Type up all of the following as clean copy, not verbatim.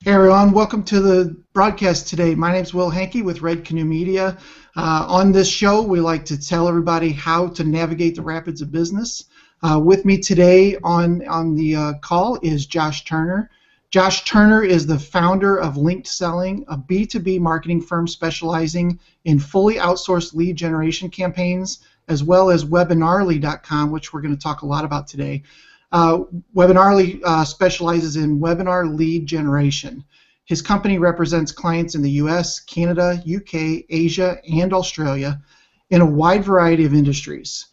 Hey everyone, welcome to the broadcast today. My name is Will Hankey with Red Canoe Media. On this show, we like to tell everybody how to navigate the rapids of business. With me today on the call is Josh Turner. Josh Turner is the founder of LinkedSelling, a B2B marketing firm specializing in fully outsourced lead generation campaigns, as well as Webinarli.com, which we're going to talk a lot about today. Webinarli specializes in webinar lead generation. His company represents clients in the US, Canada, UK, Asia, and Australia in a wide variety of industries.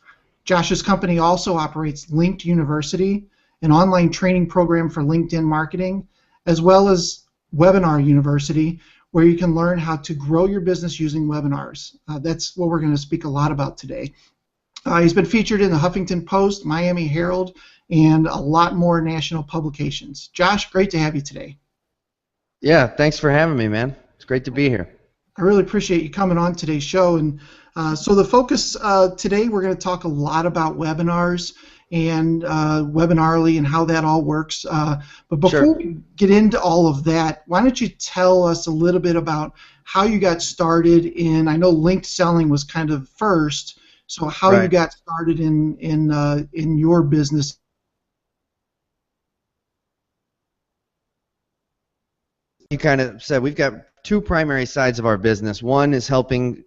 Josh's company also operates Linked University, an online training program for LinkedIn marketing, as well as Webinar University, where you can learn how to grow your business using webinars. That's what we're going to speak a lot about today. He's been featured in the Huffington Post, Miami Herald, and a lot more national publications. Josh, great to have you today. Yeah, thanks for having me, man. It's great to be here. I really appreciate you coming on today's show. And so the focus today, we're going to talk a lot about webinars and Webinarli and how that all works. But before we get into all of that, why don't you tell us a little bit about how you got started in, I know LinkedSelling was kind of first, so how you got started in your business. You kind of said we've got two primary sides of our business. One is helping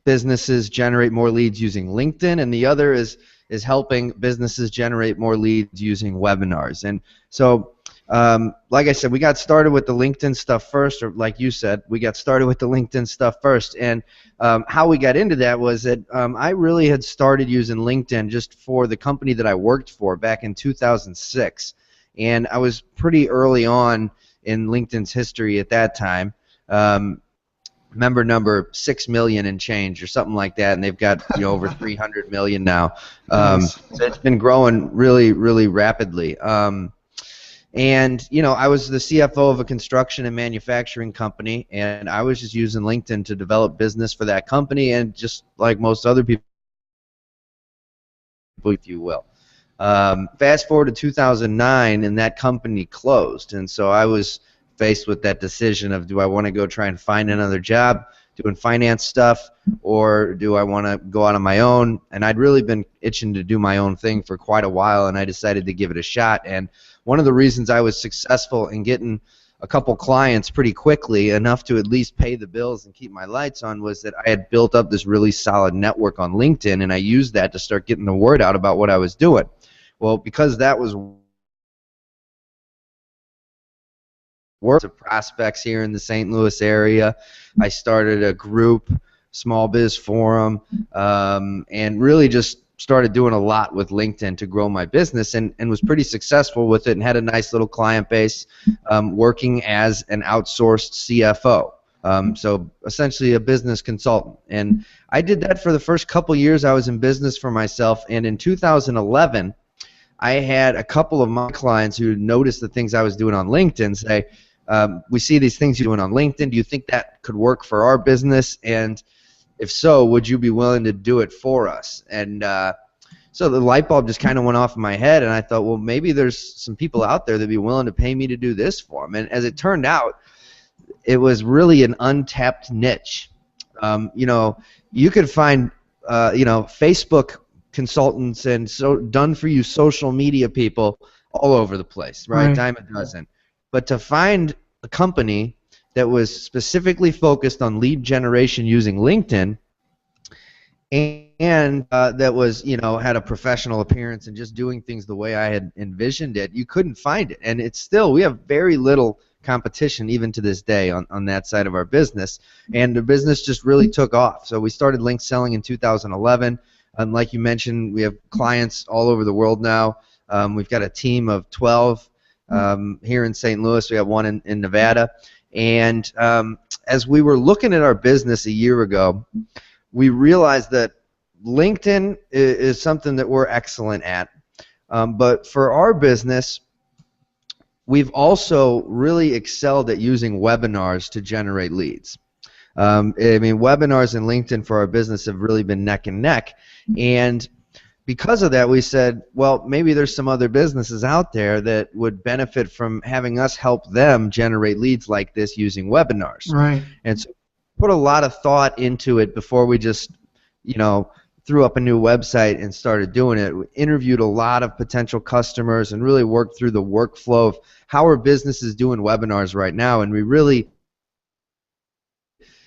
businesses generate more leads using LinkedIn, and the other is helping businesses generate more leads using webinars. And so, like I said, we got started with the LinkedIn stuff first, or like you said, we got started with the LinkedIn stuff first. And how we got into that was that I really had started using LinkedIn just for the company that I worked for back in 2006. And I was pretty early on in LinkedIn's history at that time. Member number 6 million and change or something like that, and they've got over 300 million now. So it's been growing really, really rapidly. And I was the CFO of a construction and manufacturing company, and I was just using LinkedIn to develop business for that company, and just like most other people, if you will. Fast forward to 2009, and that company closed, and so I was faced with that decision of, do I want to go try and find another job doing finance stuff, or do I want to go out on my own? And I'd really been itching to do my own thing for quite a while, and I decided to give it a shot. And one of the reasons I was successful in getting a couple clients pretty quickly, enough to at least pay the bills and keep my lights on, was that I had built up this really solid network on LinkedIn, and I used that to start getting the word out about what I was doing. Well, because that was work of prospects here in the St. Louis area, I started a group, Small Biz Forum, and really just started doing a lot with LinkedIn to grow my business, and was pretty successful with it, and had a nice little client base, working as an outsourced CFO. So essentially a business consultant. And I did that for the first couple years I was in business for myself, and in 2011, I had a couple of my clients who noticed the things I was doing on LinkedIn say, we see these things you're doing on LinkedIn. Do you think that could work for our business? And if so, would you be willing to do it for us? And so the light bulb just kind of went off in my head, and I thought, well, maybe there's some people out there that'd be willing to pay me to do this for them. And as it turned out, it was really an untapped niche. You could find, Facebook consultants and so done-for-you social media people all over the place, right? Dime a dozen. But to find a company that was specifically focused on lead generation using LinkedIn, and that was, had a professional appearance and just doing things the way I had envisioned it, you couldn't find it. And it's still, we have very little competition even to this day on that side of our business, and the business just really took off. So we started LinkedSelling in 2011. Like you mentioned, we have clients all over the world now. We've got a team of 12 here in St. Louis. We have one in Nevada. And as we were looking at our business a year ago, we realized that LinkedIn is something that we're excellent at. But for our business, we've also really excelled at using webinars to generate leads. Webinars and LinkedIn for our business have really been neck and neck. And because of that, we said, well, maybe there's some other businesses out there that would benefit from having us help them generate leads like this using webinars. Right. And so put a lot of thought into it before we just, threw up a new website and started doing it. We interviewed a lot of potential customers and really worked through the workflow of how are businesses doing webinars right now. And we really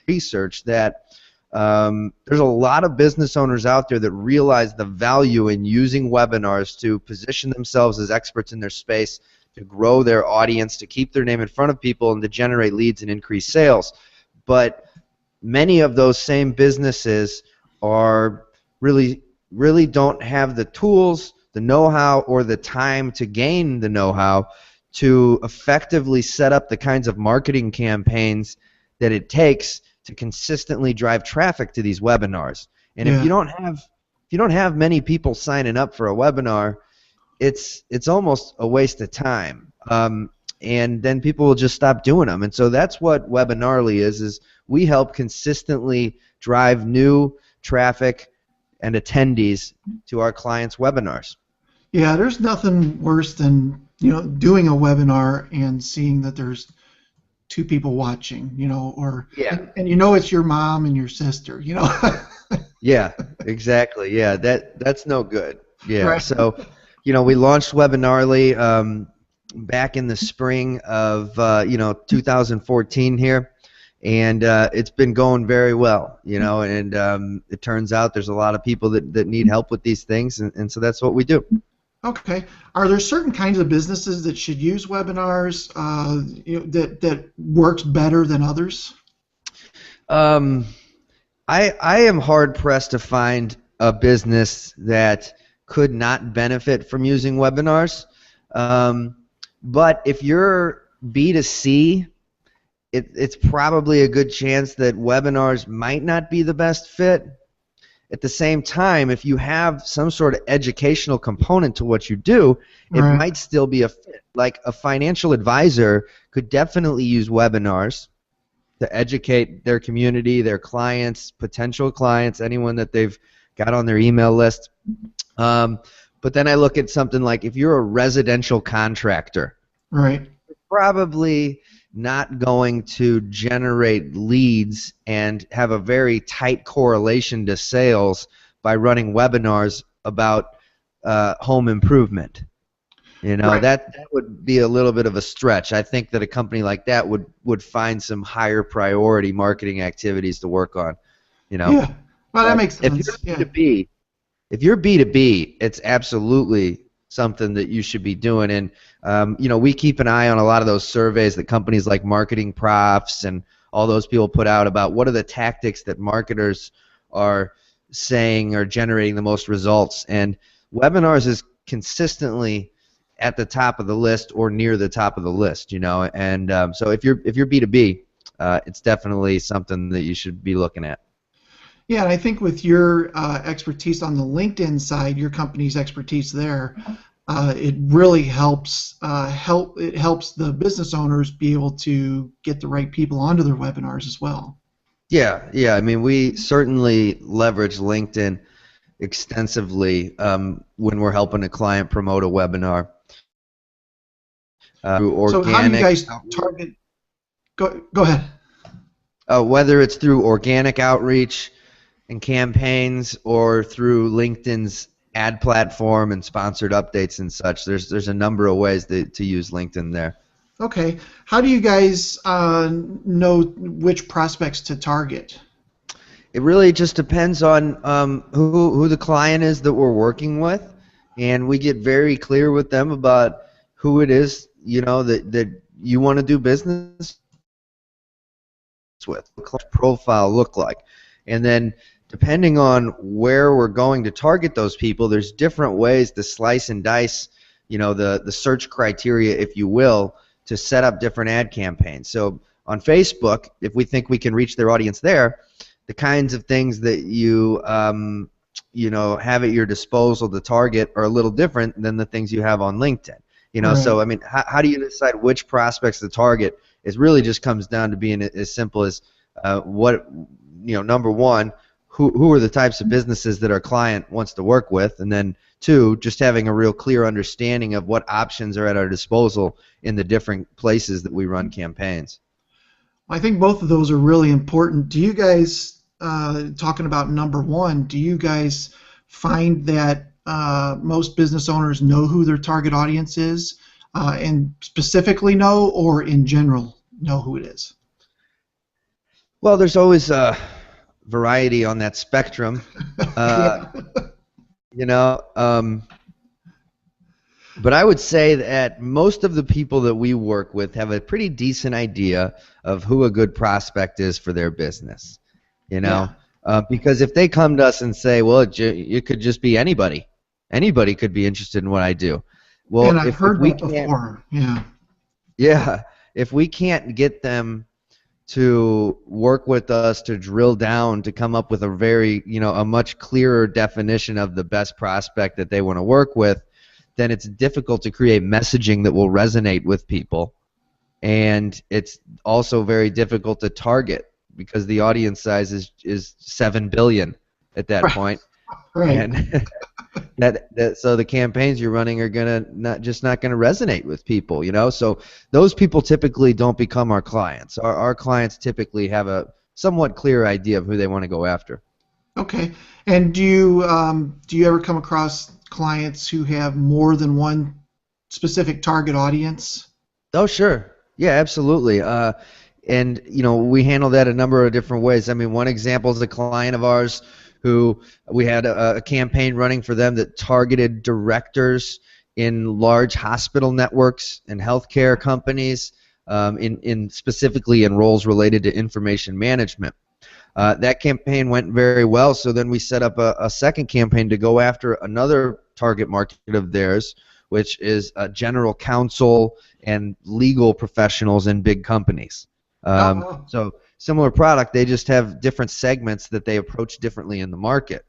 researched that there's a lot of business owners out there that realize the value in using webinars to position themselves as experts in their space, to grow their audience, to keep their name in front of people, and to generate leads and increase sales. But many of those same businesses are really don't have the tools, the know-how, or the time to gain the know-how to effectively set up the kinds of marketing campaigns that it takes to consistently drive traffic to these webinars. And if you don't have many people signing up for a webinar, it's almost a waste of time. And then people will just stop doing them. And so that's what Webinarli is we help consistently drive new traffic and attendees to our clients' webinars. Yeah, there's nothing worse than doing a webinar and seeing that there's 2 people watching, or and it's your mom and your sister, Yeah, exactly. Yeah, that's no good. Yeah. Right. So, we launched Webinarli back in the spring of 2014 here. And it's been going very well, and it turns out there's a lot of people that need help with these things, and so that's what we do. Okay. Are there certain kinds of businesses that should use webinars that works better than others? I am hard pressed to find a business that could not benefit from using webinars. But if you're B2C, it's probably a good chance that webinars might not be the best fit. At the same time, if you have some sort of educational component to what you do, it might still be a fit. Like a financial advisor could definitely use webinars to educate their community, their clients, potential clients, anyone that they've got on their email list. But then I look at something like if you're a residential contractor, you're probably not going to generate leads and have a very tight correlation to sales by running webinars about home improvement. That would be a little bit of a stretch. I think that a company like that would find some higher priority marketing activities to work on. Yeah, well, that makes sense. If you're B2B, it's absolutely something that you should be doing. And we keep an eye on a lot of those surveys that companies like Marketing Profs and all those people put out about what are the tactics that marketers are saying are generating the most results. And webinars is consistently at the top of the list or near the top of the list. And so if you're B2B, it's definitely something that you should be looking at. Yeah, and I think with your expertise on the LinkedIn side, your company's expertise there, it really helps the business owners be able to get the right people onto their webinars as well. Yeah. I mean, we certainly leverage LinkedIn extensively when we're helping a client promote a webinar. So how do you guys target? Go ahead. Whether it's through organic outreach and campaigns or through LinkedIn's ad platform and sponsored updates and such, there's a number of ways to use LinkedIn there. Okay. How do you guys know which prospects to target? It really just depends on who the client is that we're working with, and we get very clear with them about who it is that you want to do business with. What the profile look like, and then depending on where we're going to target those people, there's different ways to slice and dice, the search criteria, if you will, to set up different ad campaigns. So on Facebook, if we think we can reach their audience there, the kinds of things that you have at your disposal to target are a little different than the things you have on LinkedIn. So I mean, how do you decide which prospects to target? It really just comes down to being as simple as number one, who are the types of businesses that our client wants to work with, and then two, just having a real clear understanding of what options are at our disposal in the different places that we run campaigns. I think both of those are really important. Do you guys, talking about number one, do you guys find that most business owners know who their target audience is, and specifically know, or in general know who it is? Well, there's always a variety on that spectrum. Yeah. You know, but I would say that most of the people that we work with have a pretty decent idea of who a good prospect is for their business. You know, Yeah. because if they come to us and say, well, it could just be anybody. Anybody could be interested in what I do. Well, And I've if heard we that can't, before. Yeah. yeah, if we can't get them to work with us to drill down to come up with a very, a much clearer definition of the best prospect that they want to work with, then it's difficult to create messaging that will resonate with people. And it's also very difficult to target because the audience size is 7 billion at that Right. point. Right. And so the campaigns you're running are gonna not gonna resonate with people, So those people typically don't become our clients. Our clients typically have a somewhat clear idea of who they want to go after. Okay. And do you ever come across clients who have more than one specific target audience? Oh, sure. Yeah, absolutely. And we handle that a number of different ways. I mean, one example is a client of ours who we had a campaign running for them that targeted directors in large hospital networks and healthcare companies, in specifically in roles related to information management. That campaign went very well, so then we set up a second campaign to go after another target market of theirs, which is general counsel and legal professionals in big companies. Oh, wow. So similar product, they just have different segments that they approach differently in the market.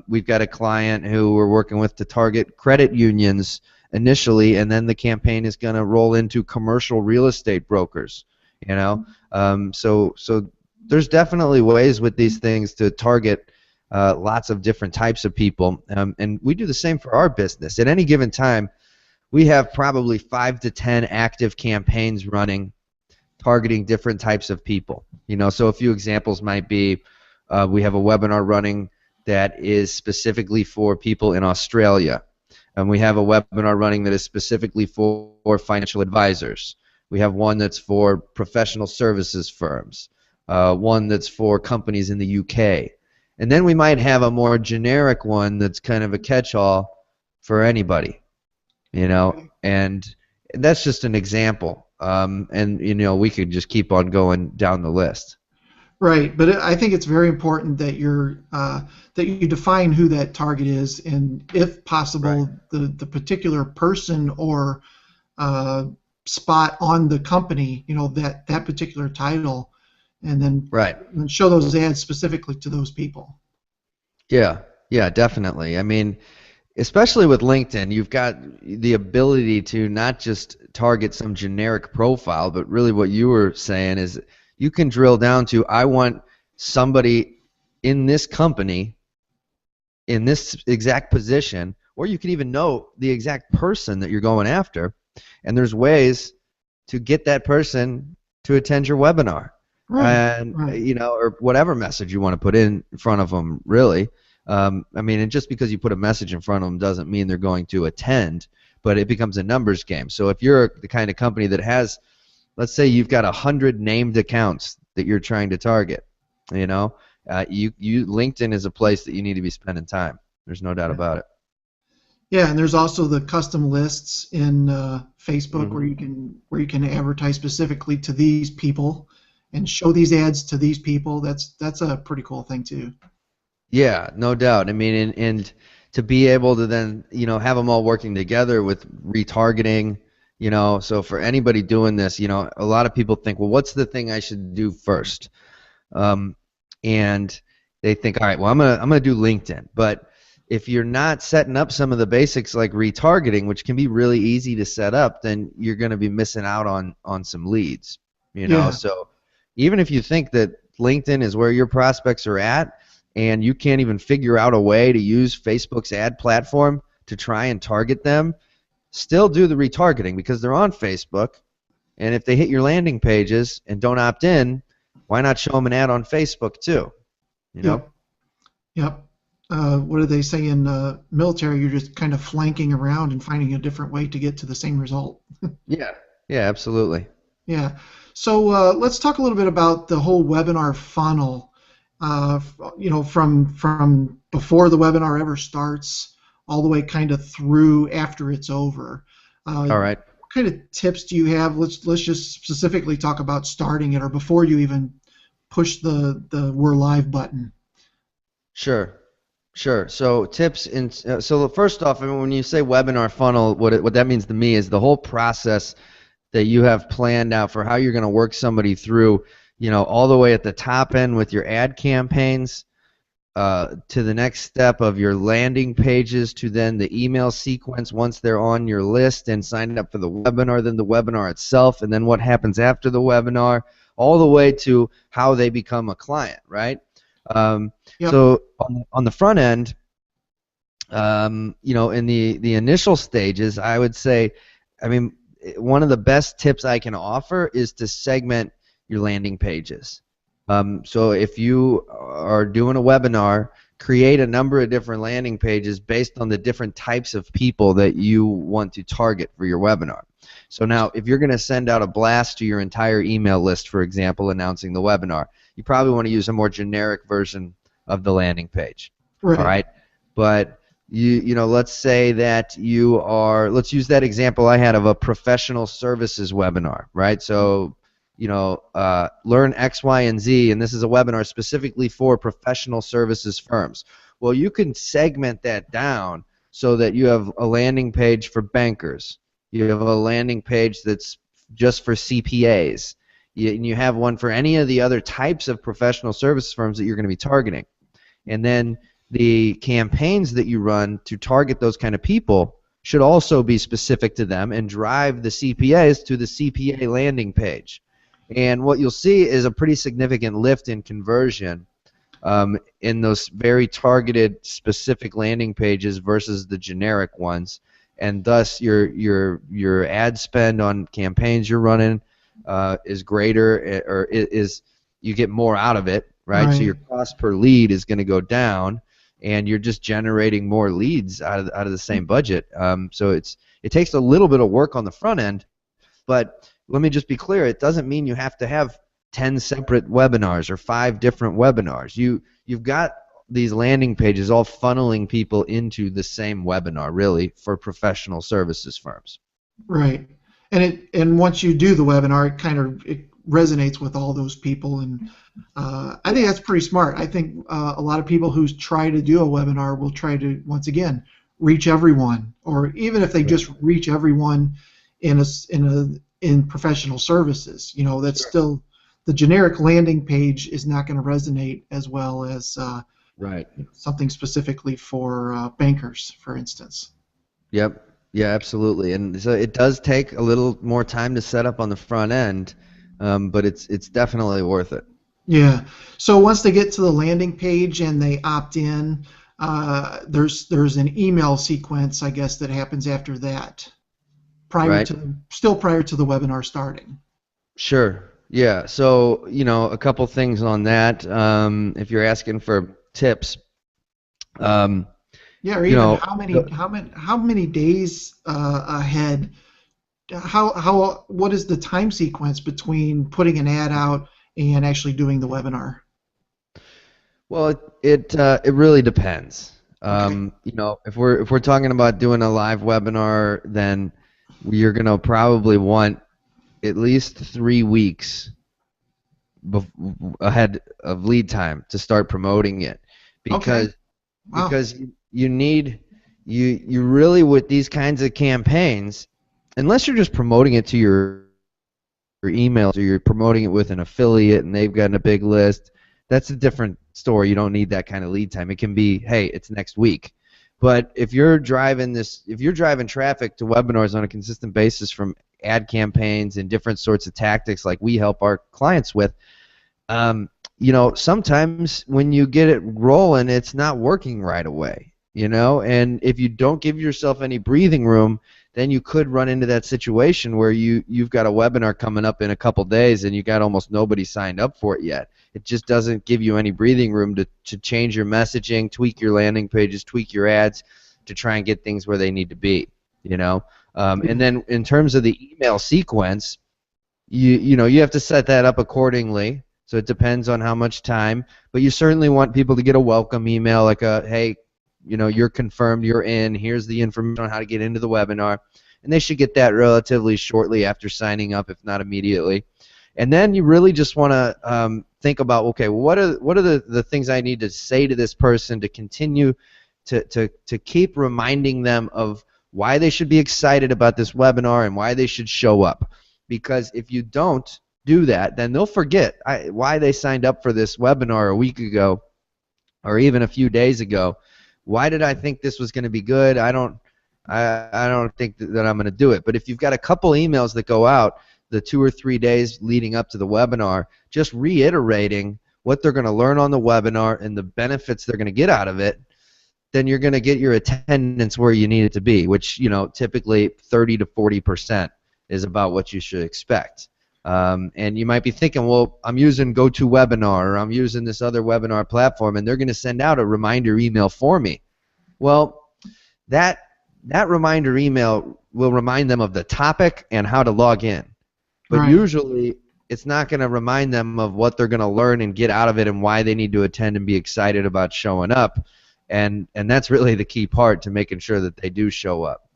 We've got a client who we're working with to target credit unions initially, and then the campaign is going to roll into commercial real estate brokers. So there's definitely ways with these things to target lots of different types of people, and we do the same for our business. At any given time, we have probably 5 to 10 active campaigns running, targeting different types of people. So a few examples might be, we have a webinar running that is specifically for people in Australia, and we have a webinar running that is specifically for financial advisors. We have one that's for professional services firms, one that's for companies in the UK. And then we might have a more generic one that's kind of a catch-all for anybody, and that's just an example. And we could just keep on going down the list. Right, but I think it's very important that that you define who that target is, and if possible, Right. the particular person or spot on the company, that particular title, and then Right. show those ads specifically to those people. Yeah, definitely. I mean, especially with LinkedIn, you've got the ability to not just target some generic profile, but really what you were saying is you can drill down to, I want somebody in this company in this exact position, or you can even know the exact person that you're going after, and there's ways to get that person to attend your webinar, Right, and right. or whatever message you want to put in front of them, really. I mean, and just because you put a message in front of them doesn't mean they're going to attend, but it becomes a numbers game. So if you're the kind of company that has, let's say you've got 100 named accounts that you're trying to target, LinkedIn is a place that you need to be spending time. There's no doubt about it. Yeah, and there's also the custom lists in Facebook Mm-hmm. where you can advertise specifically to these people and show these ads to these people. That's a pretty cool thing too. Yeah, no doubt. I mean, and to be able to then, have them all working together with retargeting, so for anybody doing this, a lot of people think, well, what's the thing I should do first? And they think, all right, well, I'm gonna do LinkedIn. But if you're not setting up some of the basics like retargeting, which can be really easy to set up, then you're going to be missing out on some leads. Yeah, So even if you think that LinkedIn is where your prospects are at, and you can't even figure out a way to use Facebook's ad platform to try and target them, still do the retargeting because they're on Facebook. And if they hit your landing pages and don't opt in, why not show them an ad on Facebook too? You know? Yep. Yep. What do they say in military? You're just kind of flanking around and finding a different way to get to the same result. Yeah. Yeah, absolutely. Yeah. So let's talk a little bit about the whole webinar funnel. From before the webinar ever starts, all the way kind of through after it's over. All right. What kind of tips do you have? Let's just specifically talk about starting it or before you even push the "We're live" button. Sure. Sure. So tips so first off, I mean, when you say webinar funnel, what that means to me is the whole process that you have planned out for how you're going to work somebody through, all the way at the top end with your ad campaigns, to the next step of your landing pages, to then the email sequence once they're on your list and signed up for the webinar, then the webinar itself, and then what happens after the webinar, all the way to how they become a client, right? Yep. So on the front end, in the initial stages, I would say, I mean, one of the best tips I can offer is to segment your landing pages. So if you are doing a webinar, create a number of different landing pages based on the different types of people that you want to target for your webinar. So now, if you're going to send out a blast to your entire email list, for example, announcing the webinar, you probably want to use a more generic version of the landing page. Right. All right? But let's say that let's use that example I had of a professional services webinar, right? So, learn X, Y, and Z, and this is a webinar specifically for professional services firms. Well, you can segment that down so that you have a landing page for bankers. You have a landing page that's just for CPAs. And you have one for any of the other types of professional services firms that you're going to be targeting. And then the campaigns that you run to target those kind of people should also be specific to them and drive the CPAs to the CPA landing page. And what you'll see is a pretty significant lift in conversion in those very targeted, specific landing pages versus the generic ones. And thus, your ad spend on campaigns you're running is greater, or you get more out of it, right? So your cost per lead is going to go down, and you're just generating more leads out of the same budget. So it takes a little bit of work on the front end, but let me just be clear, it doesn't mean you have to have 10 separate webinars or 5 different webinars. You've got these landing pages all funneling people into the same webinar, really, for professional services firms. Right. And once you do the webinar, it resonates with all those people, and I think that's pretty smart. I think a lot of people who try to do a webinar will try to, once again, reach everyone, or even if they just reach everyone in professional services, that's still the generic landing page is not going to resonate as well as something specifically for bankers, for instance. Yep. Yeah, absolutely. And so it does take a little more time to set up on the front end, but it's definitely worth it. Yeah. So once they get to the landing page and they opt in, there's an email sequence, I guess, that happens after that, prior to the webinar starting. Sure. Yeah. So a couple things on that. If you're asking for tips. Yeah, or even how many days ahead? What is the time sequence between putting an ad out and actually doing the webinar? Well, it really depends. Okay. If we're talking about doing a live webinar, then you're gonna probably want at least 3 weeks ahead of lead time to start promoting it, because you really, with these kinds of campaigns, unless you're just promoting it to your emails or you're promoting it with an affiliate and they've got a big list, that's a different story. You don't need that kind of lead time. It can be, hey, it's next week. But if you're driving traffic to webinars on a consistent basis from ad campaigns and different sorts of tactics like we help our clients with, sometimes when you get it rolling, it's not working right away, and if you don't give yourself any breathing room, then you could run into that situation where you've got a webinar coming up in a couple days and you got almost nobody signed up for it yet. It just doesn't give you any breathing room to change your messaging, tweak your landing pages, tweak your ads to try and get things where they need to be, and then in terms of the email sequence, you have to set that up accordingly. So it depends on how much time, but you certainly want people to get a welcome email, like a, hey, you're confirmed, you're in, here's the information on how to get into the webinar, and they should get that relatively shortly after signing up, if not immediately. And then you really just want to think about, okay, what are the things I need to say to this person to continue to keep reminding them of why they should be excited about this webinar and why they should show up. Because if you don't do that, then they'll forget why they signed up for this webinar a week ago or even a few days ago. Why did I think this was going to be good? I don't think that I'm going to do it. But if you've got a couple emails that go out the 2 or 3 days leading up to the webinar, just reiterating what they're going to learn on the webinar and the benefits they're going to get out of it, then you're going to get your attendance where you need it to be, which typically 30 to 40% is about what you should expect. And you might be thinking, well, I'm using GoToWebinar or I'm using this other webinar platform, and they're going to send out a reminder email for me. Well, that reminder email will remind them of the topic and how to log in. But Right. usually it's not going to remind them of what they're going to learn and get out of it and why they need to attend and be excited about showing up. And that's really the key part to making sure that they do show up.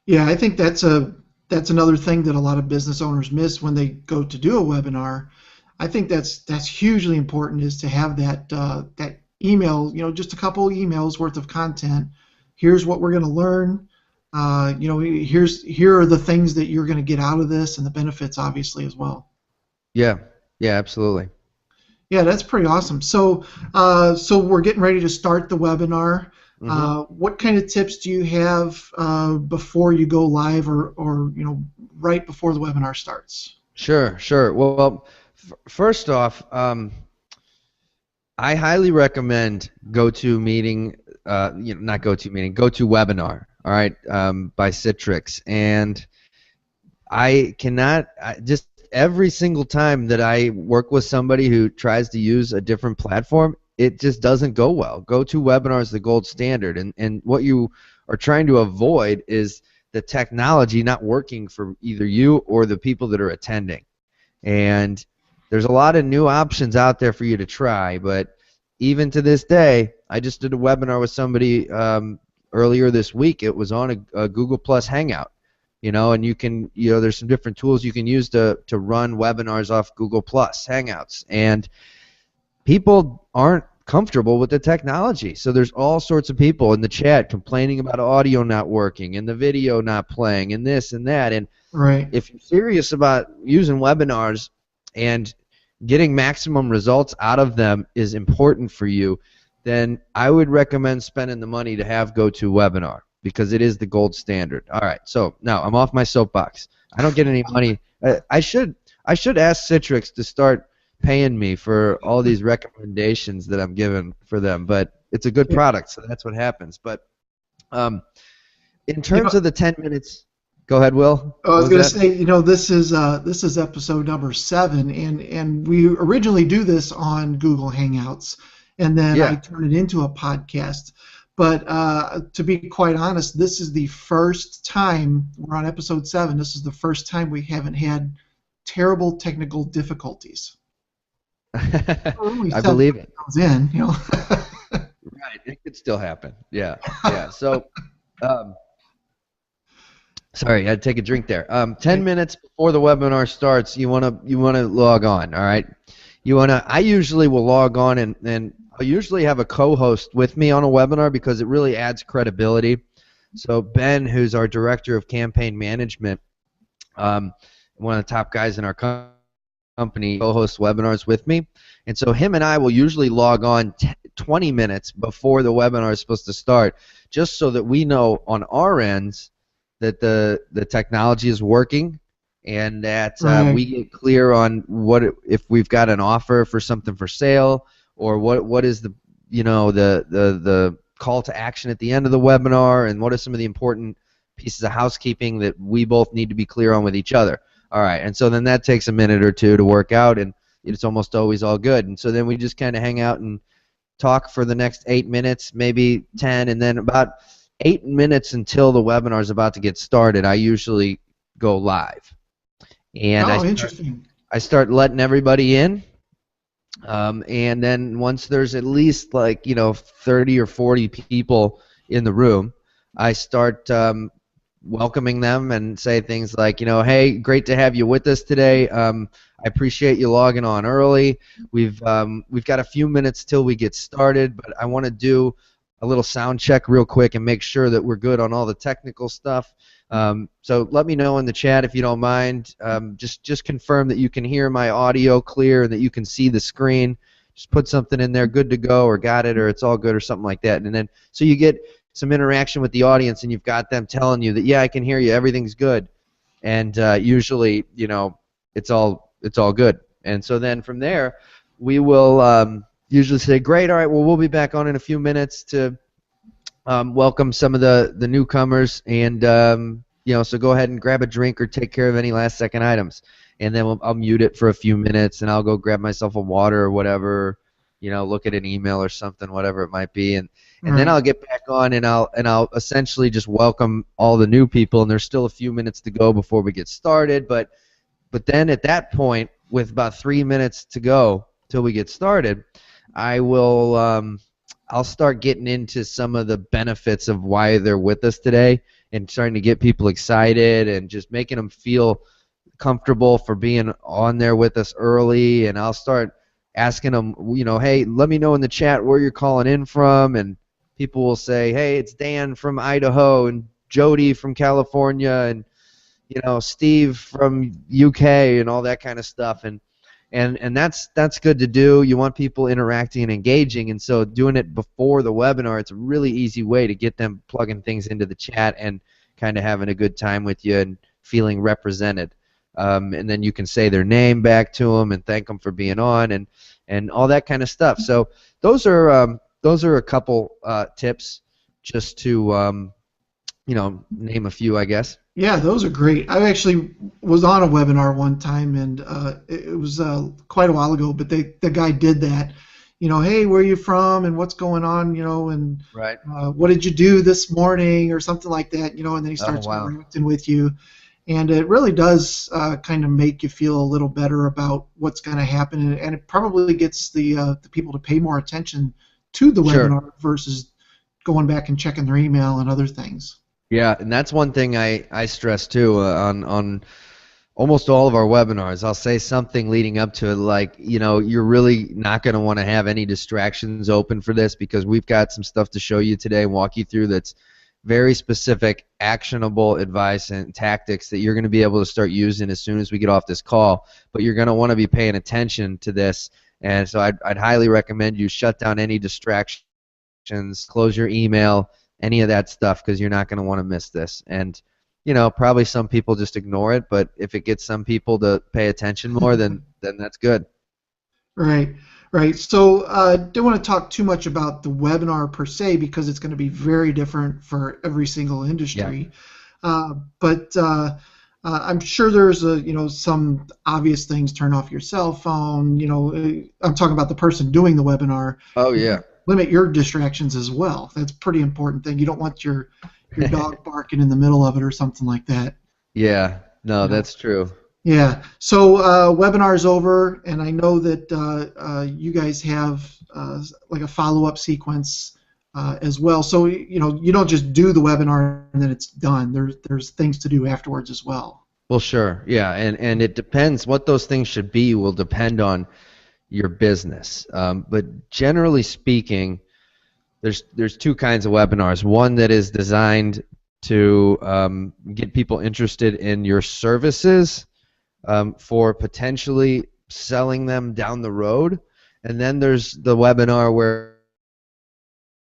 Yeah, I think that's another thing that a lot of business owners miss when they go to do a webinar. I think that's hugely important, is to have that email, just a couple emails worth of content. Here's what we're going to learn. Here are the things that you're going to get out of this, and the benefits, obviously, as well. Yeah, absolutely. Yeah, that's pretty awesome. So we're getting ready to start the webinar. What kind of tips do you have before you go live, or right before the webinar starts? Sure. Well, first off, I highly recommend GoToMeeting, not GoToMeeting, GoToWebinar. All right, by Citrix, and just every single time that I work with somebody who tries to use a different platform, it just doesn't go well. GoToWebinar is the gold standard, and what you are trying to avoid is the technology not working for either you or the people that are attending. And there's a lot of new options out there for you to try, but even to this day, I just did a webinar with somebody earlier this week. It was on a Google Plus Hangout. And you can, there's some different tools you can use to run webinars off Google Plus Hangouts, and people aren't comfortable with the technology. So there's all sorts of people in the chat complaining about audio not working and the video not playing and this and that. And right. If you're serious about using webinars and getting maximum results out of them is important for you, then I would recommend spending the money to have GoToWebinar, because it is the gold standard. All right, so now I'm off my soapbox. I don't get any money. I should ask Citrix to start paying me for all these recommendations that I'm giving for them, but it's a good product, so that's what happens. But in terms of the 10 minutes, go ahead, Will. I was going to say, this is episode number 7, and we originally do this on Google Hangouts, and then I turn it into a podcast. But to be quite honest, this is the first time we're on episode 7. This is the first time we haven't had terrible technical difficulties. I believe it. In, Right, it could still happen. Yeah. So, sorry, I had to take a drink there. 10 minutes before the webinar starts, you wanna log on. All right. I usually will log on, and I usually have a co-host with me on a webinar because it really adds credibility. So Ben, who's our director of campaign management, one of the top guys in our company, co-hosts webinars with me. And so him and I will usually log on 20 minutes before the webinar is supposed to start, just so that we know on our ends that the technology is working, and that we Right. get clear on if we've got an offer for something for sale, or what is the the call to action at the end of the webinar, and what are some of the important pieces of housekeeping that we both need to be clear on with each other. All right, and so then that takes a minute or two to work out, and it's almost always all good. And so then we just kind of hang out and talk for the next 8 minutes, maybe 10, and then about 8 minutes until the webinar is about to get started, I usually go live, and Oh, interesting. I start letting everybody in. And then once there's at least 30 or 40 people in the room, I start welcoming them and say things like, hey, great to have you with us today. I appreciate you logging on early. We've got a few minutes till we get started, but I want to do a little sound check real quick and make sure that we're good on all the technical stuff. So let me know in the chat if you don't mind. Just confirm that you can hear my audio clear and that you can see the screen. Just put something in there, good to go, or got it, or it's all good, or something like that. And then so you get some interaction with the audience, and you've got them telling you that, yeah, I can hear you, everything's good. And usually, it's all good. And so then from there, we will usually say, great, all right, well, we'll be back on in a few minutes to welcome some of the newcomers, and so go ahead and grab a drink or take care of any last second items, and then I'll mute it for a few minutes, and I'll go grab myself a water or whatever, look at an email or something, whatever it might be, and then Right. I'll get back on, and I'll essentially just welcome all the new people, and there's still a few minutes to go before we get started, but then at that point, with about 3 minutes to go till we get started, I will I'll start getting into some of the benefits of why they're with us today, and trying to get people excited and just making them feel comfortable for being on there with us early. And I'll start asking them, hey, let me know in the chat where you're calling in from, and people will say, hey, it's Dan from Idaho, and Jody from California, and Steve from UK, and all that kind of stuff. And that's good to do. You want people interacting and engaging, and so doing it before the webinar, it's a really easy way to get them plugging things into the chat and kind of having a good time with you and feeling represented. And then you can say their name back to them and thank them for being on, and all that kind of stuff. So those are a couple tips, just to name a few, I guess. Yeah, those are great. I actually was on a webinar one time, and it was quite a while ago, but the guy did that. Hey, where are you from, and what's going on, and Right. what did you do this morning, or something like that, and then he Oh, starts wow. interacting with you, and it really does kind of make you feel a little better about what's going to happen, and it probably gets the people to pay more attention to the Sure. webinar versus going back and checking their email and other things. Yeah, and that's one thing I stress too, on almost all of our webinars. I'll say something leading up to it, like, you're really not going to want to have any distractions open for this, because we've got some stuff to show you today and walk you through that's very specific, actionable advice and tactics that you're going to be able to start using as soon as we get off this call. But you're going to want to be paying attention to this, and so I'd highly recommend you shut down any distractions, close your email, any of that stuff, because you're not going to want to miss this. And probably some people just ignore it, but if it gets some people to pay attention more, then that's good. Right, right. So don't want to talk too much about the webinar per se, because it's going to be very different for every single Yeah. industry. But I'm sure there's some obvious things. Turn off your cell phone. I'm talking about the person doing the webinar. Oh, yeah. Limit your distractions as well. That's a pretty important thing. You don't want your dog barking in the middle of it or something like that. Yeah. No, You know. that's true. Yeah. So webinar's over, and I know that you guys have like a follow-up sequence as well. So you don't just do the webinar and then it's done. There's things to do afterwards as well. Well, sure. Yeah, and it depends. What those things should be will depend on your business. But generally speaking, there's two kinds of webinars. One that is designed to get people interested in your services, for potentially selling them down the road, and then there's the webinar where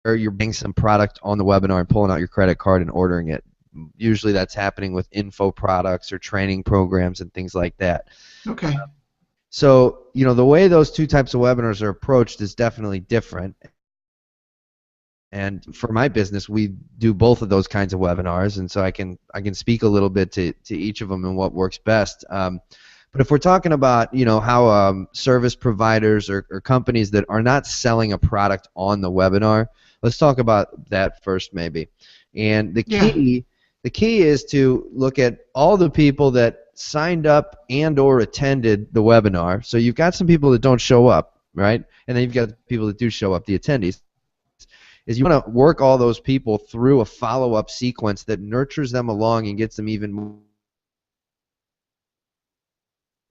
you're buying some product on the webinar and pulling out your credit card and ordering it Usually that's happening with info products or training programs and things like that. Okay. So, the way those two types of webinars are approached is definitely different. And for my business, we do both of those kinds of webinars, and so I can speak a little bit to each of them and what works best. But if we're talking about how service providers or companies that are not selling a product on the webinar, let's talk about that first maybe. And the Yeah. key is to look at all the people that signed up and or attended the webinar. So you've got some people that don't show up, right? And then you've got people that do show up, the attendees. Is you want to work all those people through a follow-up sequence that nurtures them along and gets them even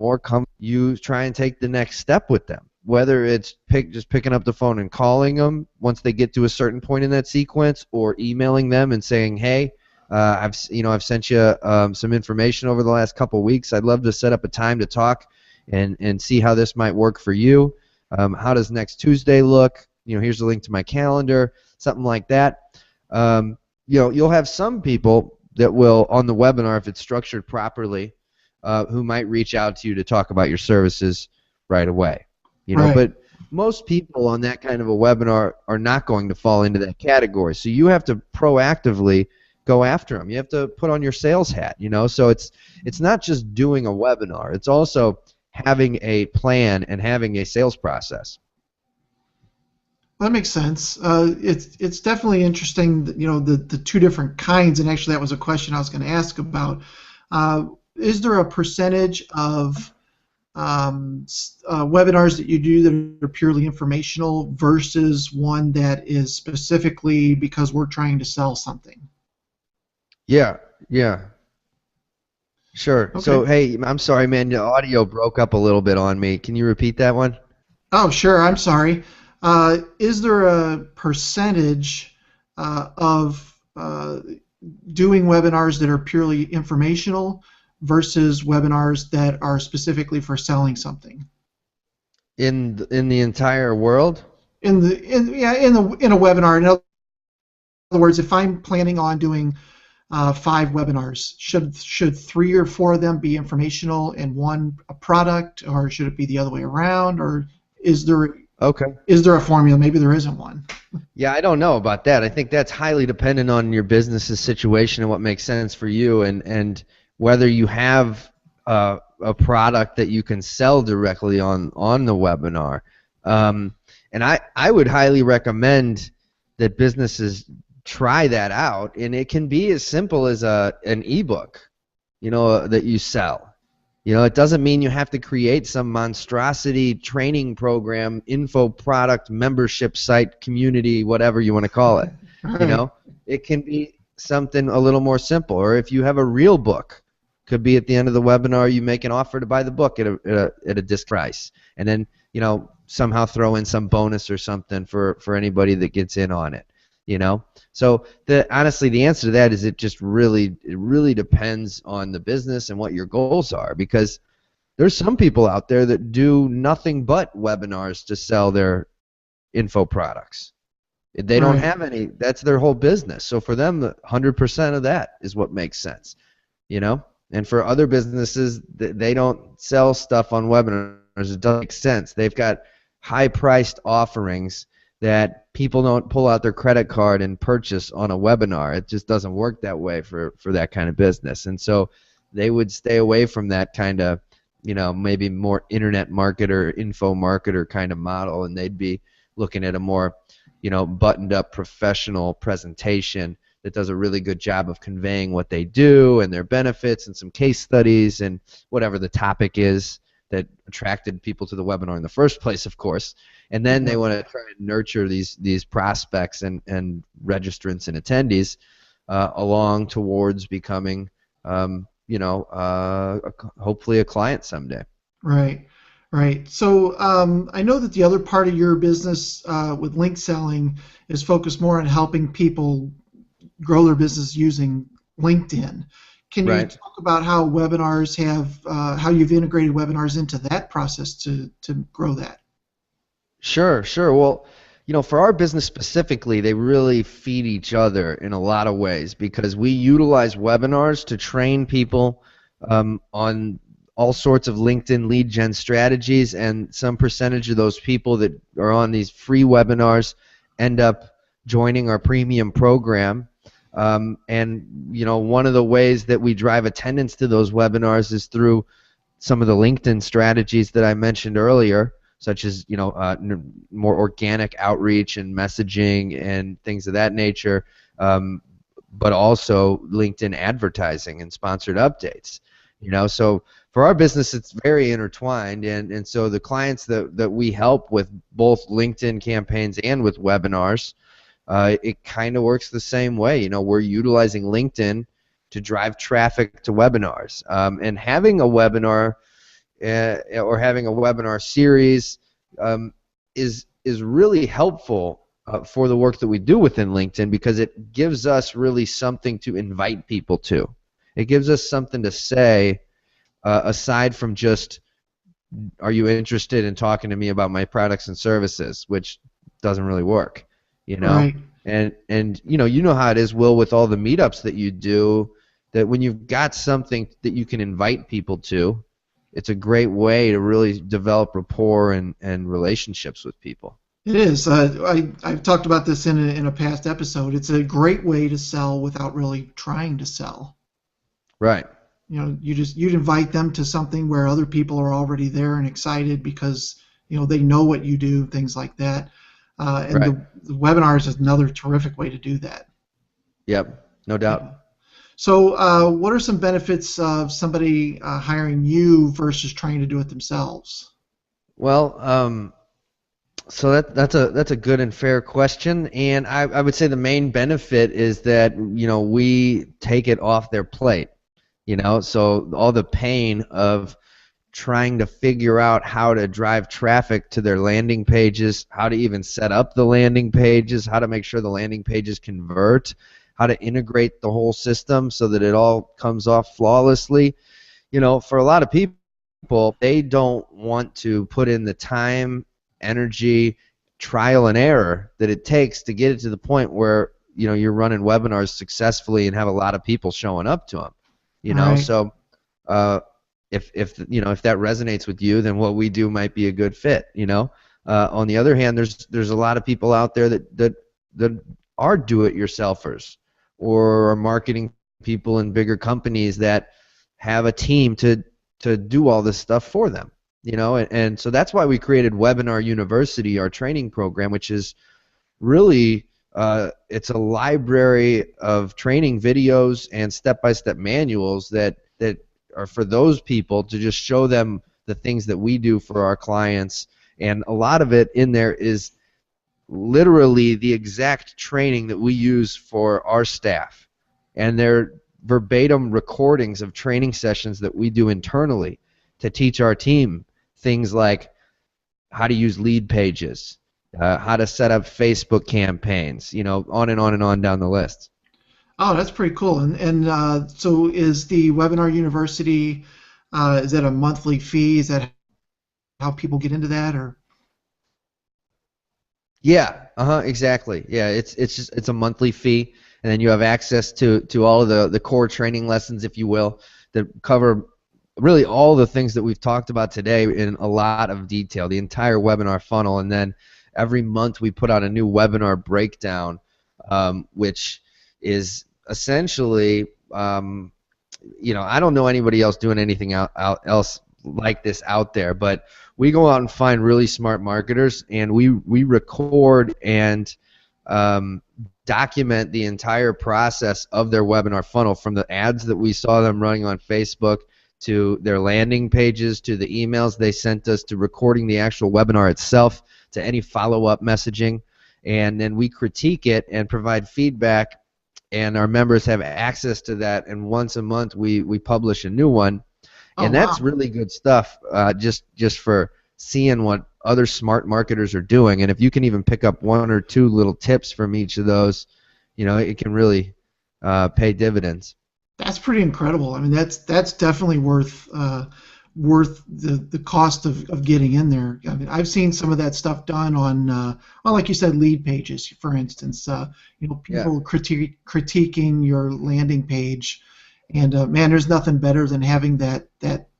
more comfortable. You try and take the next step with them, whether it's just picking up the phone and calling them once they get to a certain point in that sequence, or emailing them and saying, hey, I've sent you some information over the last couple of weeks. I'd love to set up a time to talk and see how this might work for you. How does next Tuesday look? Here's the link to my calendar, something like that. You'll have some people that will, on the webinar, if it's structured properly, who might reach out to you to talk about your services right away. Right. But most people on that kind of a webinar are not going to fall into that category. So you have to proactively go after them. You have to put on your sales hat. So it's not just doing a webinar. It's also having a plan and having a sales process. That makes sense. It's definitely interesting that, the two different kinds, and actually that was a question I was going to ask about. Is there a percentage of webinars that you do that are purely informational versus one that is specifically because we're trying to sell something? Yeah. Sure. Okay. So, hey, I'm sorry, man, the audio broke up a little bit on me. Can you repeat that one? Oh, sure. I'm sorry. Is there a percentage of doing webinars that are purely informational versus webinars that are specifically for selling something? In the entire world? In a webinar. In other words, if I'm planning on doing 5 webinars, should 3 or 4 of them be informational and 1 a product, or should it be the other way around, or is there a formula? Maybe there isn't one. Yeah, I don't know about that. I think that's highly dependent on your business's situation and what makes sense for you, and whether you have a product that you can sell directly on the webinar. And I would highly recommend that businesses try that out, and it can be as simple as an ebook, that you sell. It doesn't mean you have to create some monstrosity training program, info product, membership site, community, whatever you want to call it. Right. It can be something a little more simple. Or if you have a real book, could be at the end of the webinar you make an offer to buy the book at a disc price, and then somehow throw in some bonus or something for anybody that gets in on it. So honestly, the answer to that is it really depends on the business and what your goals are, because there's some people out there that do nothing but webinars to sell their info products. They don't have any. That's their whole business. So for them, 100% of that is what makes sense. And for other businesses, they don't sell stuff on webinars. It doesn't make sense. They've got high-priced offerings that people don't pull out their credit card and purchase on a webinar. It just doesn't work that way for that kind of business. And so they would stay away from that kind of, maybe more internet marketer, info marketer kind of model, and they'd be looking at a more, buttoned up professional presentation that does a really good job of conveying what they do and their benefits and some case studies and whatever the topic is that attracted people to the webinar in the first place, of course. And then they want to try and nurture these prospects and registrants and attendees along towards becoming, hopefully a client someday. Right. So I know that the other part of your business with LinkedSelling is focused more on helping people grow their business using LinkedIn. Can you talk about how webinars how you've integrated webinars into that process to grow that? Sure. Well, for our business specifically, they really feed each other in a lot of ways because we utilize webinars to train people on all sorts of LinkedIn lead gen strategies, and some percentage of those people that are on these free webinars end up joining our premium program. And one of the ways that we drive attendance to those webinars is through some of the LinkedIn strategies that I mentioned earlier, such as more organic outreach and messaging and things of that nature, but also LinkedIn advertising and sponsored updates. So for our business, it's very intertwined, and so the clients that we help with both LinkedIn campaigns and with webinars, it kind of works the same way. We're utilizing LinkedIn to drive traffic to webinars, and having a webinar or having a webinar series is really helpful for the work that we do within LinkedIn, because it gives us really something to invite people to. It gives us something to say aside from just, are you interested in talking to me about my products and services, which doesn't really work, Right. and you know how it is, Will, with all the meetups that you do, that when you've got something that you can invite people to, it's a great way to really develop rapport and relationships with people. It is. I've talked about this in a past episode. It's a great way to sell without really trying to sell. Right. You'd invite them to something where other people are already there and excited because they know what you do, things like that. And Right. the webinars is another terrific way to do that. Yep. No doubt. Yeah. So, what are some benefits of somebody hiring you versus trying to do it themselves? Well, so that's a good and fair question, and I would say the main benefit is that we take it off their plate. So all the pain of trying to figure out how to drive traffic to their landing pages, how to even set up the landing pages, how to make sure the landing pages convert, how to integrate the whole system so that it all comes off flawlessly. For a lot of people, they don't want to put in the time, energy, trial and error that it takes to get it to the point where you're running webinars successfully and have a lot of people showing up to them. Right. So if that resonates with you, then what we do might be a good fit. On the other hand, there's a lot of people out there that are do-it-yourselfers or are marketing people in bigger companies that have a team to do all this stuff for them. And so that's why we created Webinar University, our training program, which is really it's a library of training videos and step-by-step manuals that are for those people to just show them the things that we do for our clients. And a lot of it in there is literally the exact training that we use for our staff. And they're verbatim recordings of training sessions that we do internally to teach our team things like how to use lead pages, how to set up Facebook campaigns, on and on and on down the list. Oh, that's pretty cool. And so is the Webinar University, is that a monthly fee? Is that how people get into that, or? Yeah, exactly. Yeah, it's a monthly fee, and then you have access to all of the core training lessons, if you will, that cover really all the things that we've talked about today in a lot of detail, the entire webinar funnel. And then every month we put out a new webinar breakdown, which is essentially, I don't know anybody else doing anything else like this out there, but we go out and find really smart marketers, and we record and document the entire process of their webinar funnel, from the ads that we saw them running on Facebook to their landing pages, to the emails they sent us, to recording the actual webinar itself, to any follow-up messaging. And then we critique it and provide feedback, and our members have access to that, and once a month we publish a new one. Oh, And that's wow. really good stuff, just for seeing what other smart marketers are doing. And if you can even pick up one or two little tips from each of those, it can really pay dividends. That's pretty incredible. I mean, that's definitely worth worth the cost of getting in there. I mean, I've seen some of that stuff done on, well, like you said, lead pages, for instance. Yeah. People critiquing your landing page, and man, there's nothing better than having that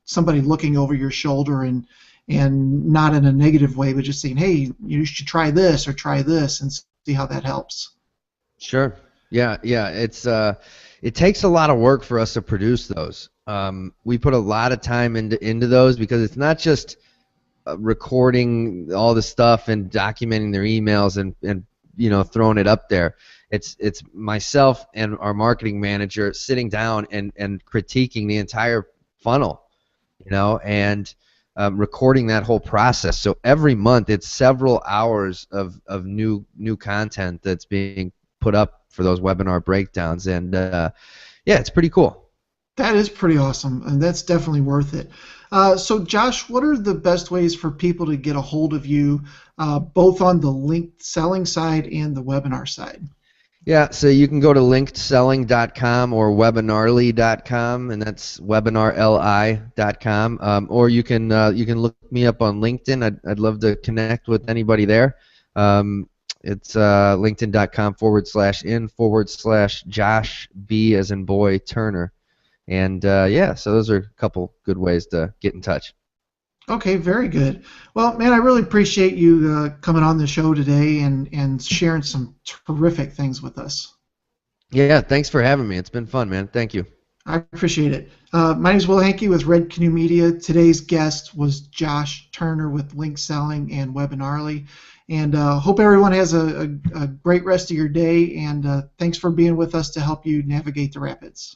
somebody looking over your shoulder and not in a negative way, but just saying, hey, you should try this or try this and see how that helps. Sure. Yeah, yeah. It takes a lot of work for us to produce those. We put a lot of time into those because it's not just recording all the stuff and documenting their emails and throwing it up there. It's myself and our marketing manager sitting down and critiquing the entire funnel, and recording that whole process. So every month it's several hours of new content that's being put up for those webinar breakdowns, and yeah, it's pretty cool. That is pretty awesome, and that's definitely worth it. So, Josh, what are the best ways for people to get a hold of you, both on the linked selling side and the webinar side? Yeah, so you can go to linkedselling.com or webinarli.com, and that's webinarli.com. Or you can look me up on LinkedIn. I'd love to connect with anybody there. It's linkedin.com/in/Josh B as in boy Turner. And yeah, so those are a couple good ways to get in touch. Okay, very good. Well, man, I really appreciate you coming on the show today and sharing some terrific things with us. Yeah, thanks for having me. It's been fun, man. Thank you. I appreciate it. My name is Will Hankey with Red Canoe Media. Today's guest was Josh Turner with LinkedSelling and Webinarli. And hope everyone has a great rest of your day. And thanks for being with us to help you navigate the rapids.